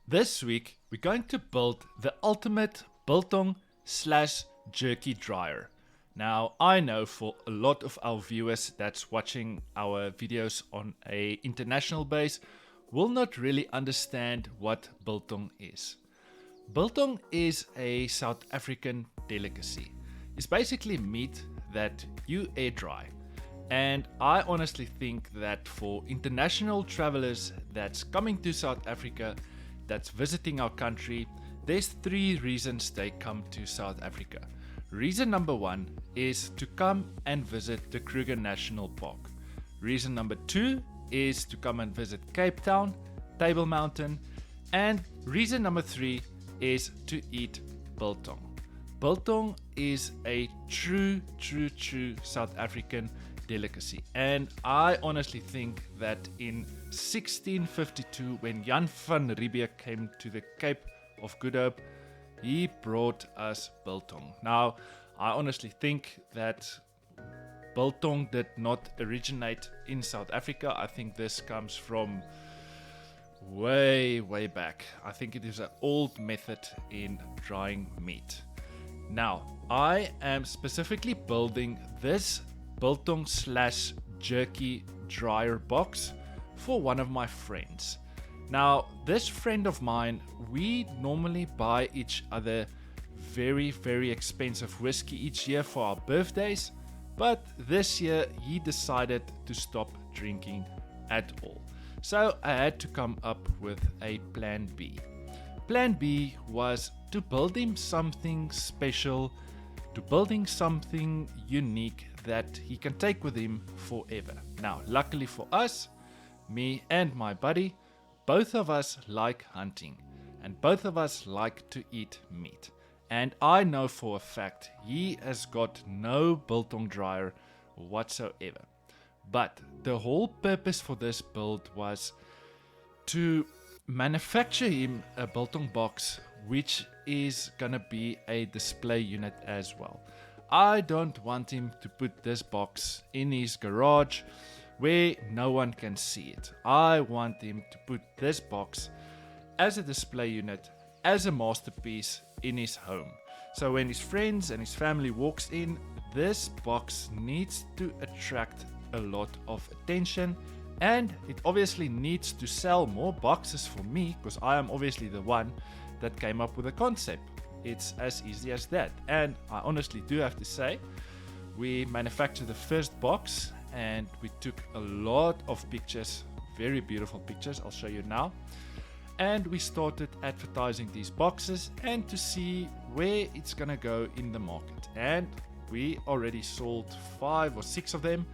This week, we're going to build the ultimate biltong slash jerky dryer. Now, I know for a lot of our viewers that's watching our videos on a international base will not really understand what biltong is. Biltong is a South African delicacy. It's basically meat that you air dry. And I honestly think that for international travelers that's coming to South Africa, that's visiting our country, there's three reasons they come to South Africa. Reason number one is to come and visit the Kruger National Park. Reason number two is to come and visit Cape Town, Table Mountain, and reason number three is to eat biltong. Biltong is a true South African delicacy, and I honestly think that in 1652, when Jan van Riebeeck came to the Cape of Good Hope, he brought us biltong. Now, I honestly think that biltong did not originate in South Africa. I think this comes from way back. I think it is an old method in drying meat. Now, I am specifically building this biltong slash jerky dryer box for one of my friends. Now, this friend of mine, we normally buy each other very expensive whiskey each year for our birthdays, but this year he decided to stop drinking at all. So I had to come up with a plan B. Plan B was to build him something special, to building something unique that he can take with him forever. Now, luckily for us, me and my buddy, both of us like hunting and both of us like to eat meat. And I know for a fact he has got no biltong dryer whatsoever. But the whole purpose for this build was to manufacture him a biltong box which is gonna be a display unit as well. I don't want him to put this box in his garage where no one can see it. I want him to put this box as a display unit, as a masterpiece in his home. So when his friends and his family walks in, this box needs to attract a lot of attention, and it obviously needs to sell more boxes for me because I am obviously the one that came up with the concept. It's as easy as that. And I honestly do have to say, we manufactured the first box and we took a lot of pictures, very beautiful pictures, I'll show you now. And we started advertising these boxes and to see where it's gonna go in the market. And we already sold 5 or 6 of them,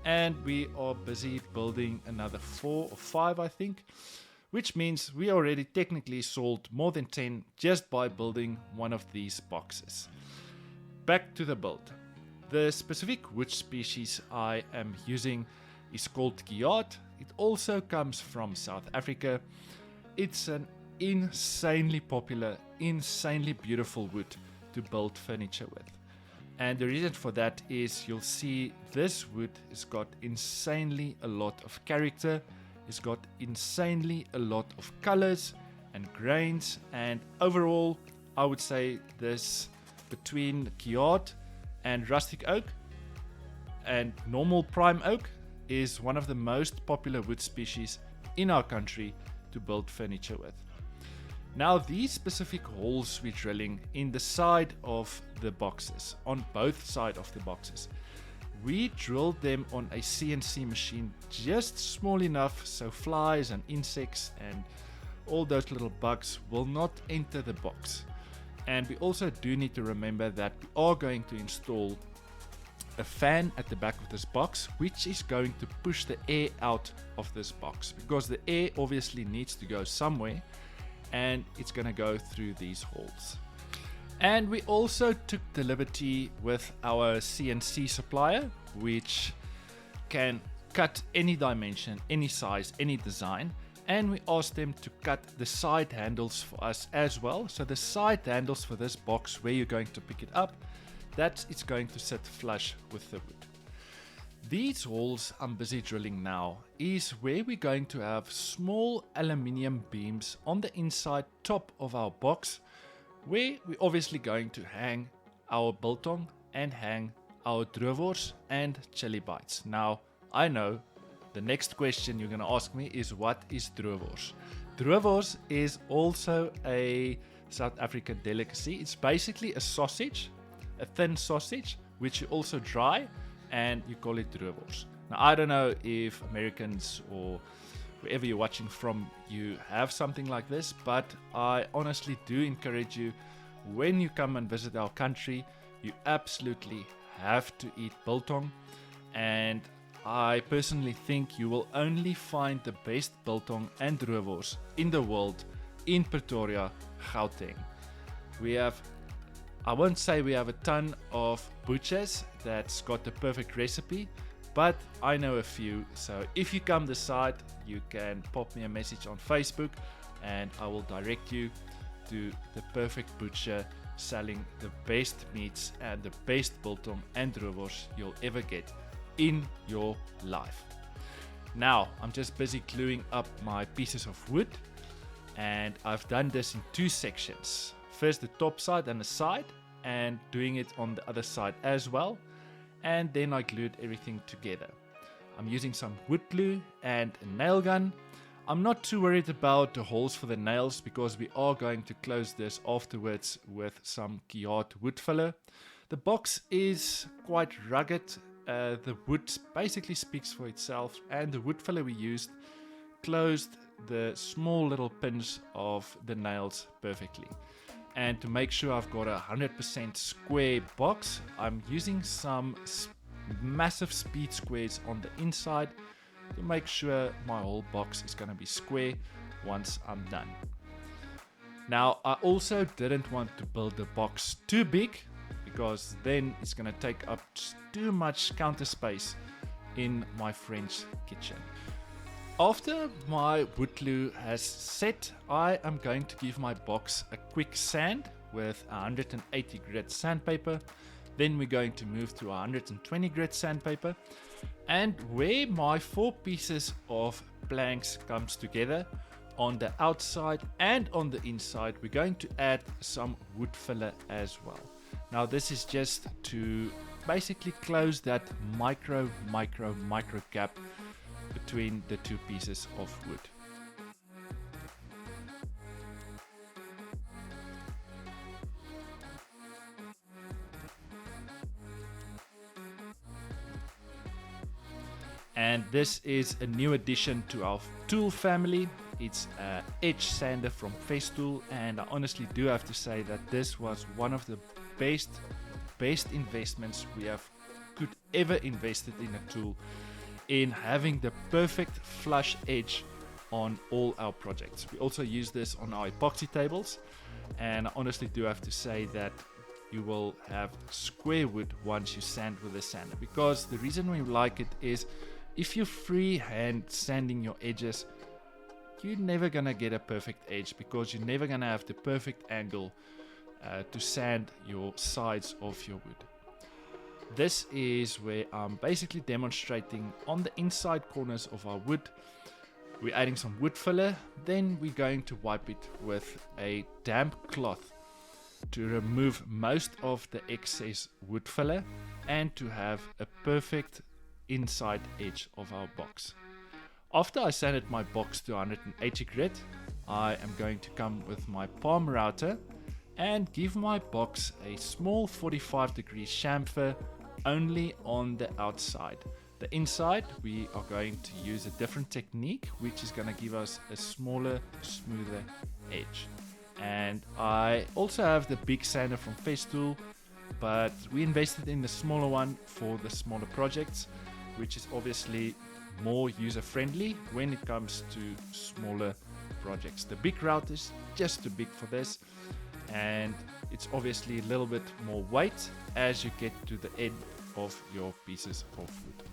and we are busy building another 4 or 5, I think, which means we already technically sold more than 10 just by building one of these boxes. Back to the build. The specific wood species I am using is called Kiaat. It also comes from South Africa. It's an insanely popular, insanely beautiful wood to build furniture with. And the reason for that is you'll see this wood has got insanely a lot of character. It's got insanely a lot of colors and grains, and overall I would say this between Kiaat and rustic oak and normal prime oak is one of the most popular wood species in our country to build furniture with. Now, these specific holes we're drilling in the side of the boxes, on both sides of the boxes, we drilled them on a CNC machine just small enough so flies and insects and all those little bugs will not enter the box. And we also do need to remember that we are going to install a fan at the back of this box, which is going to push the air out of this box, because the air obviously needs to go somewhere and it's going to go through these holes. And we also took the liberty with our CNC supplier, which can cut any dimension, any size, any design, and we asked them to cut the side handles for us as well. So the side handles for this box where you're going to pick it up, that it's going to sit flush with the wood. These holes I'm busy drilling now is where we're going to have small aluminium beams on the inside top of our box, where we're obviously going to hang our biltong and hang our droewors and chili bites. Now, I know the next question you're going to ask me is, what is droewors? Droewors is also a South African delicacy. It's basically a sausage, a thin sausage, which you also dry, and you call it droewors. Now, I don't know if Americans or wherever you're watching from, you have something like this, but I honestly do encourage you, when you come and visit our country, you absolutely have to eat biltong. And I personally think you will only find the best biltong and droewors in the world in Pretoria, Gauteng. I won't say we have a ton of butchers that's got the perfect recipe, but I know a few. So if you come this side, you can pop me a message on Facebook and I will direct you to the perfect butcher selling the best meats and the best biltong and droewors you'll ever get in your life. Now, I'm just busy gluing up my pieces of wood, and I've done this in two sections. First the top side and the side, and doing it on the other side as well, and then I glued everything together. I'm using some wood glue and a nail gun. I'm not too worried about the holes for the nails because we are going to close this afterwards with some Kiat wood filler. The box is quite rugged. The wood basically speaks for itself, and the wood filler we used closed the small little pins of the nails perfectly. And to make sure I've got a 100% square box, I'm using some massive speed squares on the inside to make sure my whole box is going to be square once I'm done. Now, I also didn't want to build the box too big, because then it's going to take up too much counter space in my French kitchen. After my wood glue has set, I am going to give my box a quick sand with 180 grit sandpaper. Then we're going to move to 120 grit sandpaper. And where my 4 pieces of planks comes together, on the outside and on the inside, we're going to add some wood filler as well. Now, this is just to basically close that micro gap between the 2 pieces of wood. And this is a new addition to our tool family. It's an edge sander from Festool, and I honestly do have to say that this was one of the best investments we could ever invested in a tool, in having the perfect flush edge on all our projects. We also use this on our epoxy tables, and I honestly do have to say that you will have square wood once you sand with a sander, because the reason we like it is, if you're freehand sanding your edges, you're never gonna get a perfect edge, because you're never gonna have the perfect angle to sand your sides of your wood. This is where I'm basically demonstrating on the inside corners of our wood. We're adding some wood filler, then we're going to wipe it with a damp cloth to remove most of the excess wood filler and to have a perfect inside edge of our box. After I sanded my box to 180 grit, I am going to come with my palm router and give my box a small 45-degree chamfer only on the outside. The inside, we are going to use a different technique, which is going to give us a smaller, smoother edge. And I also have the big sander from Festool, but we invested in the smaller one for the smaller projects, which is obviously more user-friendly when it comes to smaller projects. The big route is just too big for this, and it's obviously a little bit more weight as you get to the end of your pieces of wood.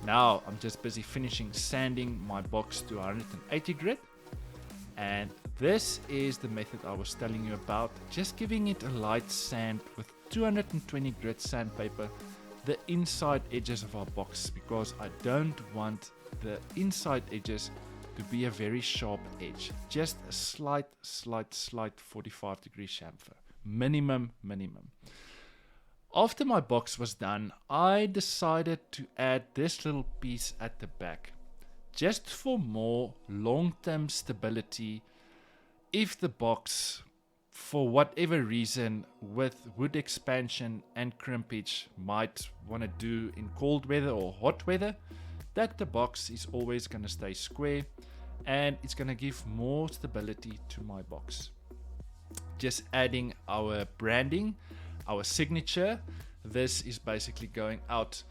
Now I'm just busy finishing sanding my box to 180 grit, and this is the method I was telling you about, just giving it a light sand with 220 grit sandpaper the inside edges of our box, because I don't want the inside edges to be a very sharp edge. Just a slight 45-degree chamfer. Minimum. After my box was done, I decided to add this little piece at the back, just for more long-term stability. If the box, for whatever reason, with wood expansion and crimpage, might want to do in cold weather or hot weather, that the box is always going to stay square and it's going to give more stability to my box. Just adding our branding, our signature. This is basically going out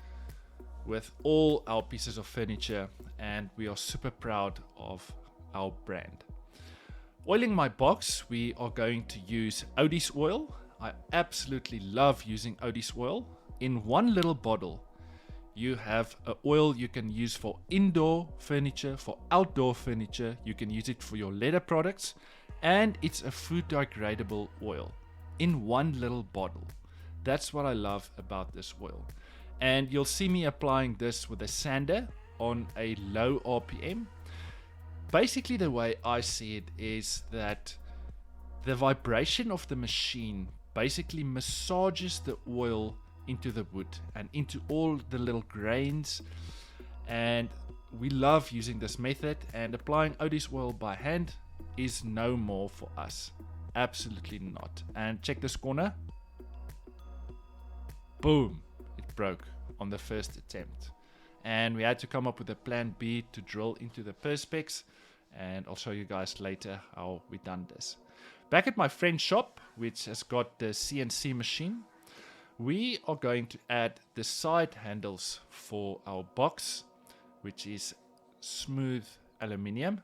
with all our pieces of furniture, and we are super proud of our brand. Oiling my box, we are going to use Odie's oil. I absolutely love using Odie's oil. In one little bottle, you have an oil you can use for indoor furniture, for outdoor furniture. You can use it for your leather products, and it's a food degradable oil in one little bottle. That's what I love about this oil. And you'll see me applying this with a sander on a low RPM. Basically, the way I see it is that the vibration of the machine basically massages the oil into the wood and into all the little grains. And we love using this method, and applying Odie's oil by hand is no more for us. Absolutely not. And check this corner. Boom, it broke on the first attempt, and we had to come up with a plan B to drill into the perspex, and I'll show you guys later how we done this. Back at my friend's shop, which has got the CNC machine, we are going to add the side handles for our box, which is smooth aluminium.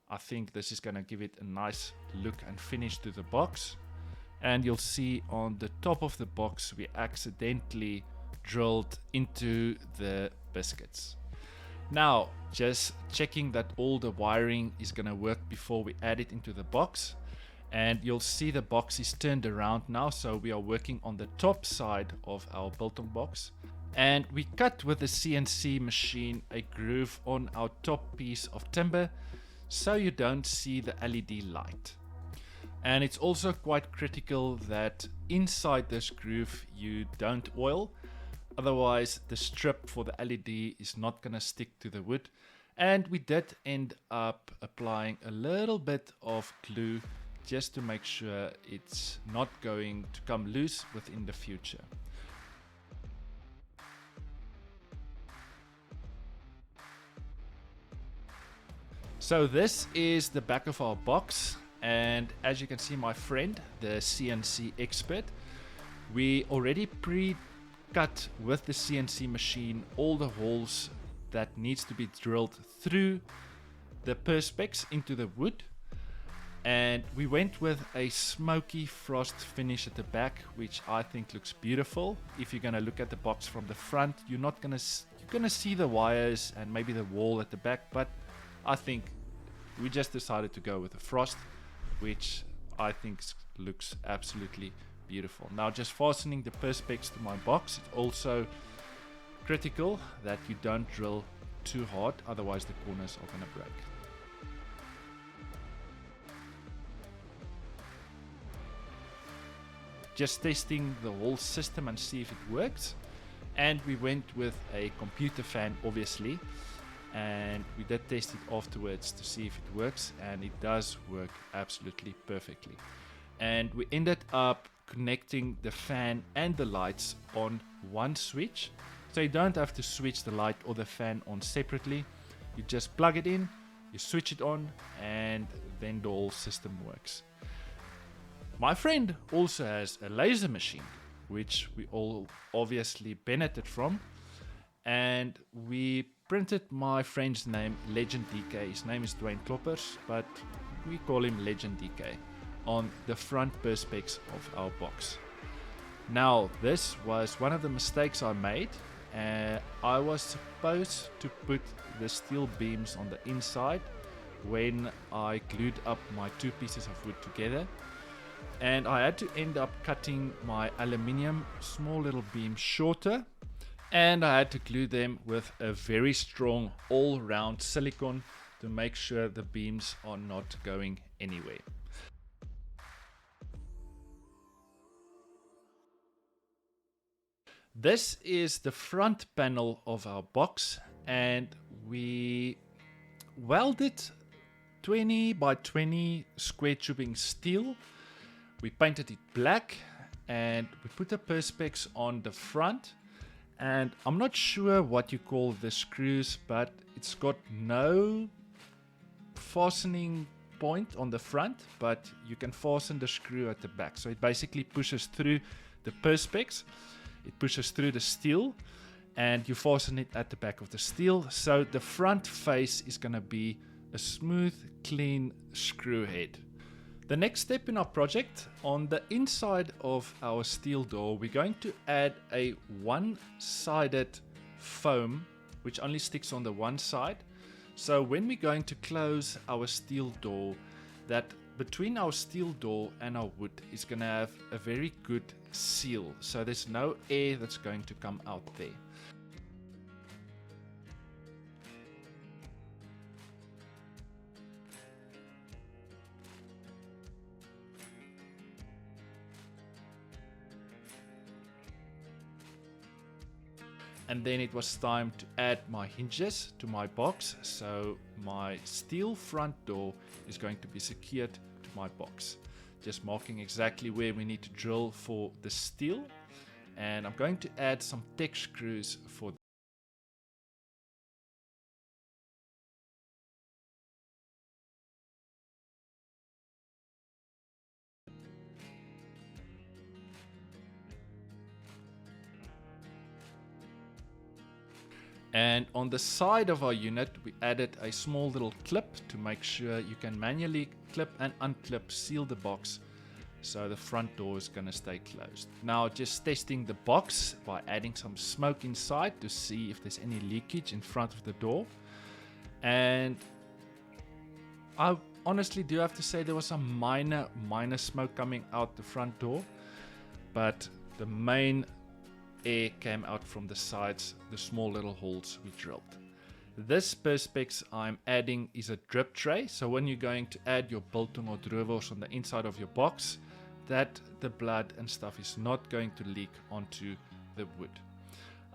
I think this is going to give it a nice look and finish to the box. And you'll see on the top of the box, we accidentally drilled into the biscuits. Now, just checking that all the wiring is going to work before we add it into the box. And you'll see the box is turned around now, so we are working on the top side of our biltong box. And we cut with the CNC machine a groove on our top piece of timber, so you don't see the LED light. And it's also quite critical that inside this groove you don't oil, otherwise the strip for the LED is not going to stick to the wood. And we did end up applying a little bit of glue just to make sure it's not going to come loose within the future. So this is the back of our box, and as you can see, my friend, the CNC expert, we already pre-cut with the CNC machine all the holes that needs to be drilled through the perspex into the wood. And we went with a smoky frost finish at the back, which I think looks beautiful. If you're going to look at the box from the front, you're going to see the wires and maybe the wall at the back, but I think we just decided to go with a frost, which I think looks absolutely beautiful. Now, just fastening the perspex to my box, it's also critical that you don't drill too hard, otherwise the corners are going to break. Just testing the whole system and see if it works. And we went with a computer fan, obviously, and we did test it afterwards to see if it works, and it does work absolutely perfectly. And we ended up connecting the fan and the lights on one switch, so you don't have to switch the light or the fan on separately. You just plug it in, you switch it on, and then the whole system works. My friend also has a laser machine, which we all obviously benefited from, and we printed my friend's name, Legend DK. His name is Dwayne Kloppers, but we call him Legend DK, on the front perspex of our box. Now, this was one of the mistakes I made. I was supposed to put the steel beams on the inside when I glued up my two pieces of wood together, and I had to end up cutting my aluminium small little beam shorter And I had to glue them with a very strong all-round silicone to make sure the beams are not going anywhere. This is the front panel of our box, and we welded 20 by 20 square tubing steel. We painted it black and we put a perspex on the front, and I'm not sure what you call the screws, but it's got no fastening point on the front, but you can fasten the screw at the back. So it basically pushes through the perspex, it pushes through the steel, and you fasten it at the back of the steel. So the front face is going to be a smooth, clean screw head. The next step in our project, on the inside of our steel door, we're going to add a one-sided foam which only sticks on the one side. So when we're going to close our steel door, that between our steel door and our wood is going to have a very good seal, so there's no air that's going to come out there. And then it was time to add my hinges to my box. So my steel front door is going to be secured to my box. Just marking exactly where we need to drill for the steel. And I'm going to add some tech screws for And on the side of our unit, we added a small little clip to make sure you can manually clip and unclip, seal the box, so the front door is going to stay closed. Now just testing the box by adding some smoke inside to see if there's any leakage in front of the door. And I honestly do have to say there was some minor smoke coming out the front door, but the main air came out from the sides, the small little holes we drilled. This perspex I'm adding is a drip tray, so when you're going to add your biltong or droewors on the inside of your box, that the blood and stuff is not going to leak onto the wood.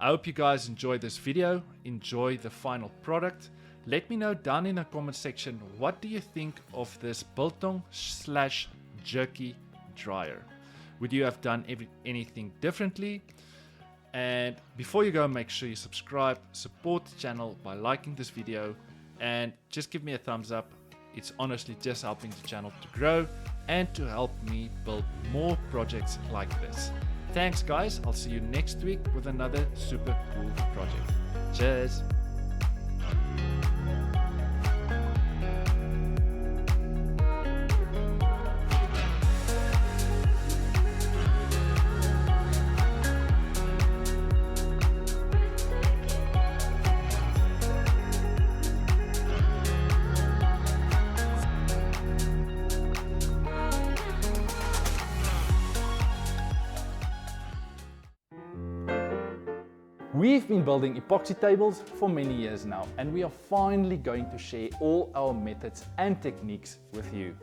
I hope you guys enjoyed this video, enjoy the final product. Let me know down in the comment section, what do you think of this biltong / jerky dryer? Would you have done anything differently? And before you go, make sure you subscribe, support the channel by liking this video, and just give me a thumbs up. It's honestly just helping the channel to grow and to help me build more projects like this. Thanks guys, I'll see you next week with another super cool project. Cheers! We've been building epoxy tables for many years now, and we are finally going to share all our methods and techniques with you.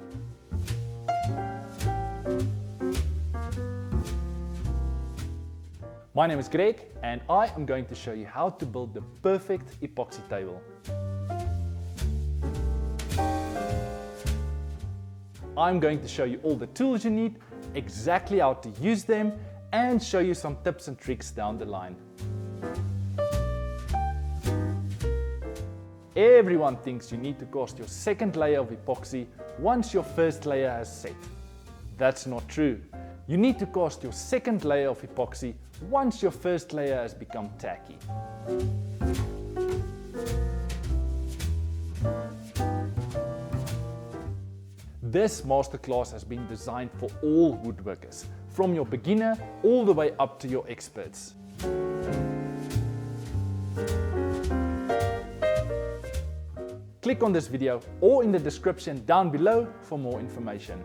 My name is Greg, and I am going to show you how to build the perfect epoxy table. I'm going to show you all the tools you need, exactly how to use them, and show you some tips and tricks down the line. Everyone thinks you need to cast your second layer of epoxy once your first layer has set. That's not true. You need to cast your second layer of epoxy once your first layer has become tacky. This masterclass has been designed for all woodworkers, from your beginner all the way up to your experts. Click on this video or in the description down below for more information.